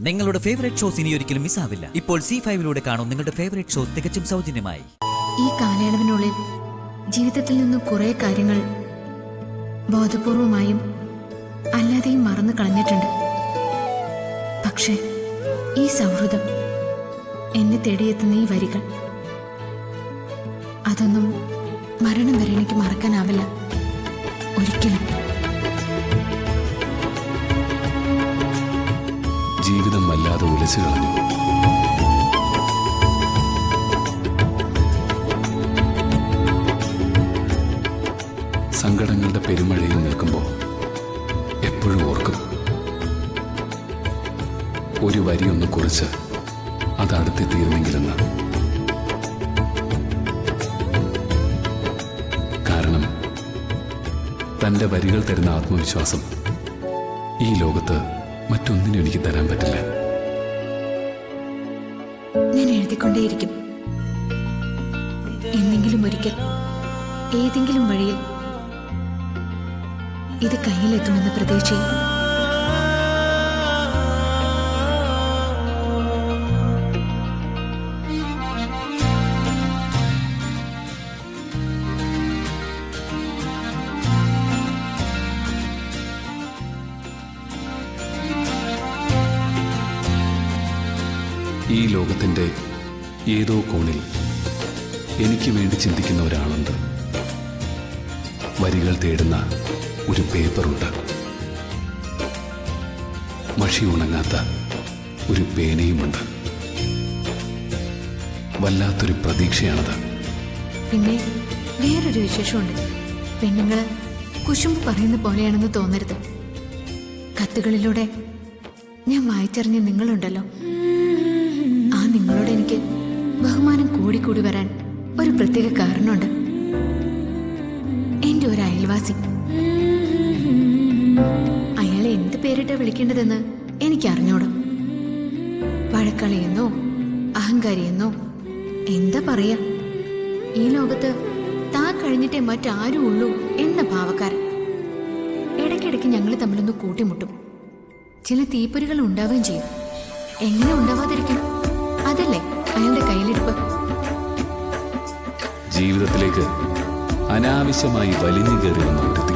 നിങ്ങളുടെ favourite shows ഇനി ഒരിക്കലും മിസ്സാവില്ല. ഇപ്പോൾ C5-ലൂടെ കാണും നിങ്ങളുടെ ഫേവറേറ്റ് ഷോസ് തികച്ചും സൗജന്യമായി. ഈ കാലയളവിനുള്ളിൽ ജീവിതത്തിൽ നിന്ന് കുറേ കാര്യങ്ങൾ ബോധപൂർവമായും അല്ലാതെയും മറന്നു കളഞ്ഞിട്ടുണ്ട്. പക്ഷേ ഈ സൗഹൃദം, എന്നെ തേടിയെത്തുന്ന ഈ വരികൾ, അതൊന്നും മരണം വരെ എനിക്ക് മറക്കാനാവില്ല, ഒരിക്കലും. ജീവിതം വല്ലാതെ ഉലച്ചു കളഞ്ഞു. സങ്കടങ്ങളുടെ പെരുമഴയിൽ നിൽക്കുമ്പോൾ എപ്പോഴും ഓർക്കും, ഒരു വരിയൊന്ന് കുറിച്ച് അത് അടുത്തെത്തിയിരുന്നെങ്കിലെന്ന്. കാരണം തൻ്റെ വരികൾ തരുന്ന ആത്മവിശ്വാസം ഈ ലോകത്ത് മറ്റൊന്നിനും എനിക്ക് തരാൻ പറ്റില്ല. ഞാൻ എഴുതിക്കൊണ്ടേയിരിക്കും. എന്നെങ്കിലും ഒരിക്കൽ ഏതെങ്കിലും വഴിയിൽ ഇത് കയ്യിലെത്തുമെന്ന പ്രതീക്ഷയിൽ. ഈ ലോകത്തിൻ്റെ ഏതോ കോണിൽ എനിക്ക് വേണ്ടി ചിന്തിക്കുന്ന ഒരാളുണ്ട്. വരികൾ തേടുന്ന ഒരു പേപ്പറുണ്ട്. മഷി ഉണങ്ങാത്ത ഒരു പേനയുമുണ്ട്. വല്ലാത്തൊരു പ്രതീക്ഷയാണത്. പിന്നെ വേറൊരു വിശേഷമുണ്ട്. പെണ്ണുങ്ങള് കുശുമ്പ് പറയുന്ന പോലെയാണെന്ന് തോന്നരുത്. കത്തുകളിലൂടെ ഞാൻ വായിച്ചറിഞ്ഞ നിങ്ങളുണ്ടല്ലോ, ആ നിങ്ങളോട് എനിക്ക് ബഹുമാനം കൂടിക്കൂടി വരാൻ ഒരു പ്രത്യേക കാരണമുണ്ട്. എന്റെ ഒരു അയൽവാസി. അയാളെ എന്ത് പേരിട്ടാ വിളിക്കേണ്ടതെന്ന് എനിക്ക് അറിഞ്ഞോടും. വഴക്കളിയെന്നോ അഹങ്കാരിയെന്നോ എന്താ പറയാ, ഈ ലോകത്ത് താൻ കഴിഞ്ഞിട്ടേ മറ്റാരും ഉള്ളൂ എന്ന ഭാവക്കാരൻ. ഇടയ്ക്കിടയ്ക്ക് ഞങ്ങൾ തമ്മിലൊന്ന് കൂട്ടിമുട്ടും. ചില തീപ്പൊരികൾ ഉണ്ടാവുകയും ചെയ്യും. എങ്ങനെ ഉണ്ടാവാതിരിക്കും? അതല്ലേ അയാളുടെ കയ്യിലിരിപ്പ്. ജീവിതത്തിലേക്ക് അനാവശ്യമായി വലിഞ്ഞു കയറി വന്ന ഒരുത്തി.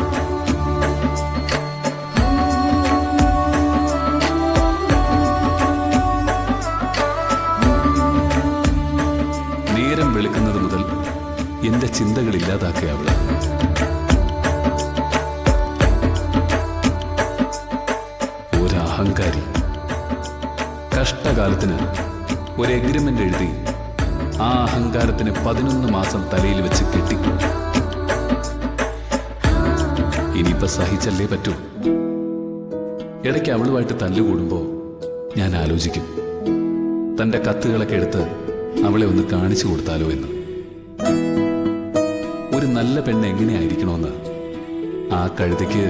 നേരം വെളുക്കുന്നത് മുതൽ എന്റെ ചിന്തകൾ ഇല്ലാതാക്കിയ അവള്. ഒരഹങ്കാരി. കഷ്ടകാലത്തിന് ഒരു എഗ്രിമെന്റ് എഴുതി ആ അഹങ്കാരത്തിന് 11 മാസം തലയിൽ വെച്ച് കെട്ടി. ഇനിയിപ്പോ സഹിച്ചല്ലേ പറ്റൂ. ഇടയ്ക്ക് അവളുമായിട്ട് തല്ലുകൂടുമ്പോ ഞാൻ ആലോചിക്കും, തന്റെ കത്തുകളൊക്കെ എടുത്ത് അവളെ ഒന്ന് കാണിച്ചു കൊടുത്താലോ എന്ന്. ഒരു നല്ല പെണ്ണ് എങ്ങനെയായിരിക്കണമെന്ന് ആ കഴുതയ്ക്ക്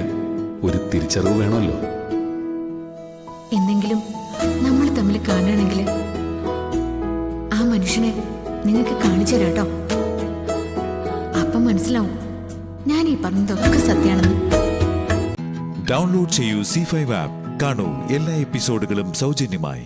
ഒരു തിരിച്ചറിവ് വേണമല്ലോ. എന്തെങ്കിലും നമ്മൾ തമ്മിൽ കാണണമെങ്കിൽ ആ മനുഷ്യനെ നിങ്ങൾക്ക് കാണിച്ചു തരാട്ടോ. അപ്പം മനസ്സിലാവും ഞാൻ ഈ പറഞ്ഞതൊക്കെ സത്യാണെന്ന്. ഡൗൺലോഡ് ചെയ്യൂ C5 ആപ്പ്. കാണൂ എല്ലാ എപ്പിസോഡുകളും സൗജന്യമായി.